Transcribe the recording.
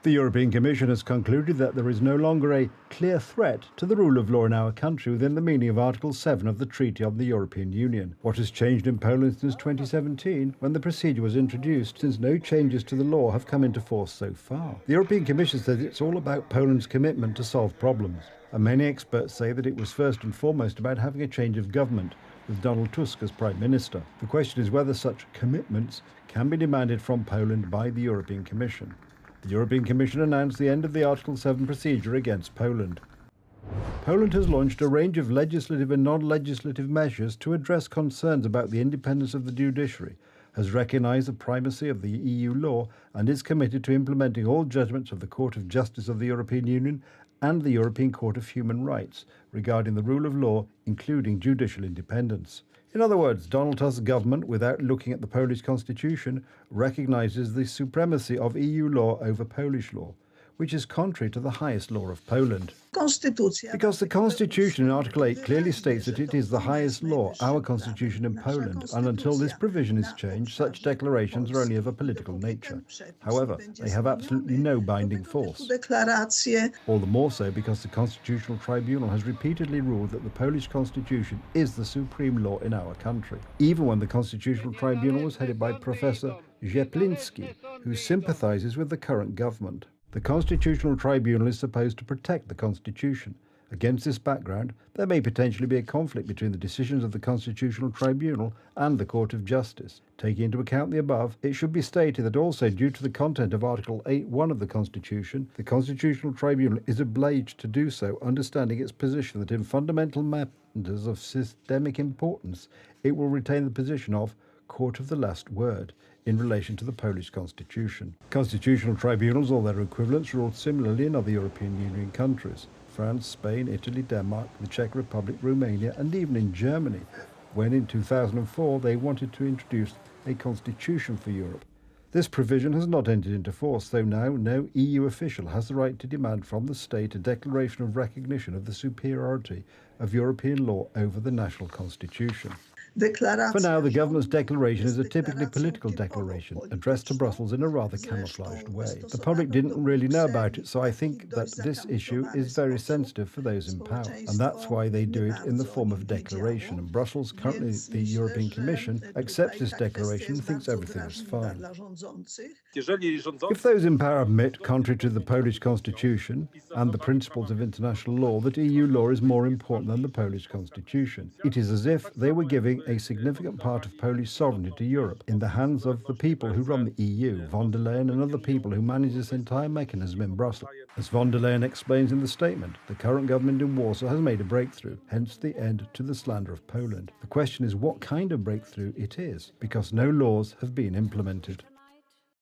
The European Commission has concluded that there is no longer a clear threat to the rule of law in our country within the meaning of Article 7 of the Treaty on the European Union. What has changed in Poland since 2017, when the procedure was introduced, since no changes to the law have come into force so far? The European Commission says it's all about Poland's commitment to solve problems. And many experts say that it was first and foremost about having a change of government, with Donald Tusk as Prime Minister. The question is whether such commitments can be demanded from Poland by the European Commission. The European Commission announced the end of the Article 7 procedure against Poland. Poland has launched a range of legislative and non-legislative measures to address concerns about the independence of the judiciary, has recognised the primacy of the EU law, and is committed to implementing all judgments of the Court of Justice of the European Union and the European Court of Human Rights regarding the rule of law, including judicial independence. In other words, Donald Tusk's government, without looking at the Polish constitution, recognises the supremacy of EU law over Polish law, which is contrary to the highest law of Poland. Because the Constitution in Article 8 clearly states that it is the highest law, our Constitution in Poland, and until this provision is changed, such declarations are only of a political nature. However, they have absolutely no binding force. All the more so because the Constitutional Tribunal has repeatedly ruled that the Polish Constitution is the supreme law in our country, even when the Constitutional Tribunal was headed by Professor Rzepliński, who sympathises with the current government. The Constitutional Tribunal is supposed to protect the Constitution. Against this background, there may potentially be a conflict between the decisions of the Constitutional Tribunal and the Court of Justice. Taking into account the above, it should be stated that also due to the content of Article 8.1 of the Constitution, the Constitutional Tribunal is obliged to do so, understanding its position that in fundamental matters of systemic importance, it will retain the position of Court of the Last Word in relation to the Polish Constitution. Constitutional tribunals or their equivalents ruled similarly in other European Union countries: France, Spain, Italy, Denmark, the Czech Republic, Romania, and even in Germany, when in 2004 they wanted to introduce a constitution for Europe. This provision has not entered into force, though now no EU official has the right to demand from the state a declaration of recognition of the superiority of European law over the national constitution. For now, the government's declaration is a typically political declaration, addressed to Brussels in a rather camouflaged way. The public didn't really know about it, so I think that this issue is very sensitive for those in power, and that's why they do it in the form of a declaration. And Brussels, currently the European Commission, accepts this declaration and thinks everything is fine. If those in power admit, contrary to the Polish constitution and the principles of international law, that EU law is more important than the Polish constitution, it is as if they were giving a significant part of Polish sovereignty to Europe in the hands of the people who run the EU, von der Leyen and other people who manage this entire mechanism in Brussels. As von der Leyen explains in the statement, the current government in Warsaw has made a breakthrough, hence the end to the slander of Poland. The question is what kind of breakthrough it is, because no laws have been implemented.